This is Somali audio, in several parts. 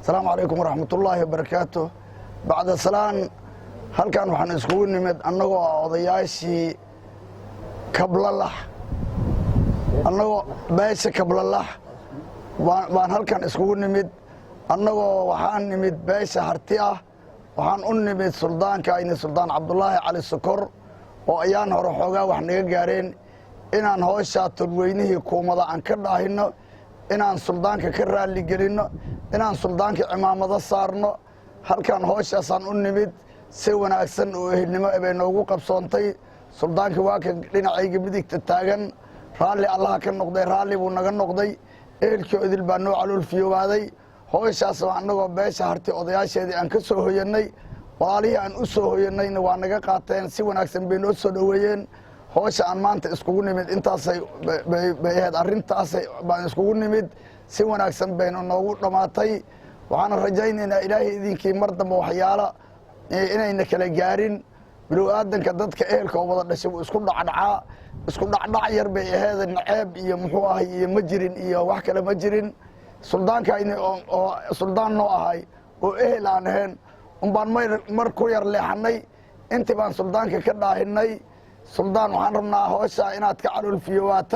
السلام عليكم ورحمة الله وبركاته. بعد السلام هل كان وحنا اسكون نمد أنه وضياشي قبل الله أنه بايش قبل الله وان هل كان اسكون نمد أنه وحان نمد بايش هرتيه وحان نمد سلطان كاين سلطان عبد الله علي السكر وأيان هروحوغا وحنا جارين إن أن هوشا تدوينه كومضا عن كراهنا إن أن سلطان كرر اللي جرينا إن أن سلطان كعمامة صارنا هل كان هوشا صان نمد سوينا أحسن وهنما بينه وقبصانتي سلطان كواك لنا عيق بديك تتاجن رالي الله كان نقضي رالي ونجن نقضي إلك إذل بنو على الفيو هذي هوشا صان نقض بيش هرتي أضياش هذي أنكسه هيني وعليه أن أسه هيني نوانجا قاتين سوينا أحسن بين أسه وين هوشا أن ما أنت اسكون نمد أنت صي بهذا الرنت صي بان اسكون نمد سوينا أحسن بين النور رماتي وعن رجينا إن إلهي ذيك مرض موحيالا إننا كلا جارين بلو آدم كدتك إهلك وبضل نسوي اسكون دعاء يربي هذا النعاب يمحوه يمجرين وحكى لمجرين سلطان كاين سلطان نوعهاي وإهل عنهن وبان مركو يرلحني أنت بان سلطان كداهني سلطان وحنرنا هوشا إنات كعلو الفيوات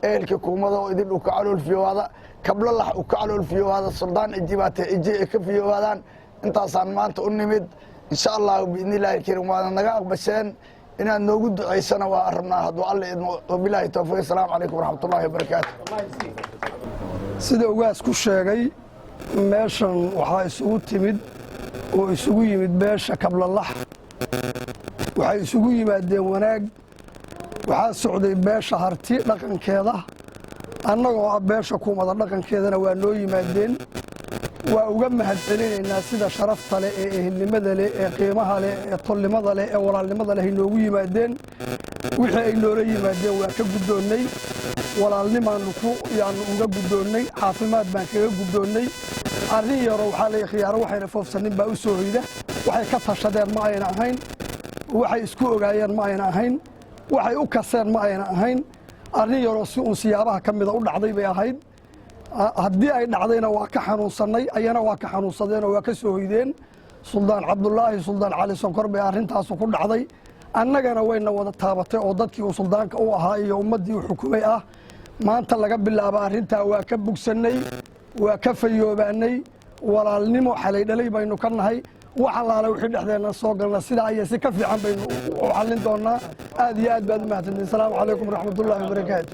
إهلك كومضة وإذن وكعلو الفيوات قبل الله وكعلو الفيوات السلطان إجيبات إجي كفيواتان أنت أصلا ما أنت أنمد إن شاء الله بإذن الله الكريم وأنا نجاح بسين إن نوجد عيسنا وأرنا هذا الله وبالله التوفيق. السلام عليكم ورحمة الله وبركاته. sida ugaas ku sheegay meeshan waxaa isugu timid oo isugu yimid beesha Kablalax waxay isugu yimaadeen wanaag waxaa socday beesha harti dhaqankeeda annagoo beesha kuumada dhaqankeedana waa noo yimaadeen waa uga mahadcelinaynaa sida sharafta leh ee ehelnimada leh ee qiimaha leh ee tolnimada leh ee walaalnimada leh inoogu yimaadeen wixii ay noola yimaadeen waa ka guddoonnay walaalnimaanu yaanu uga guddoonnay caafimaad baan kaga guddoonnay arrin yaro waxaa la khiyaaro waxayna foofsanin baa u soo hoyda waxay ka tashadeen ma ayna ahayn waxay isku ogaayeen ma ayna ahayn waxay u kaseen ma ayna ahayn arrin yaro si uun siyaabaha ka mida u dhacday bay ahayd haddii ay dhacdayna waa ka xanuunsannay ayana waa ka xanuunsadeen oo waa ka soo hoydeen suldaan cabdulaahi suldaan cali sonkor bay arrintaasu ku dhacday annagana wayna wada taabatay oo dadkii uu suldaanka u ahaa iyo ummaddii uu xukumay ah maanta laga bilaabo arrintaa waa ka bugsannay waa ka fayoobaanay walaalnimo xalay dhalay baynu ka nahay wax allaale wixii dhexdeenna soo galna sidaa iyo si ka fiican baynu u xallin doonnaa aad iyo aad baad u mahadsantihin asalaamu calaykum waraxmatullaahi wabarakaatu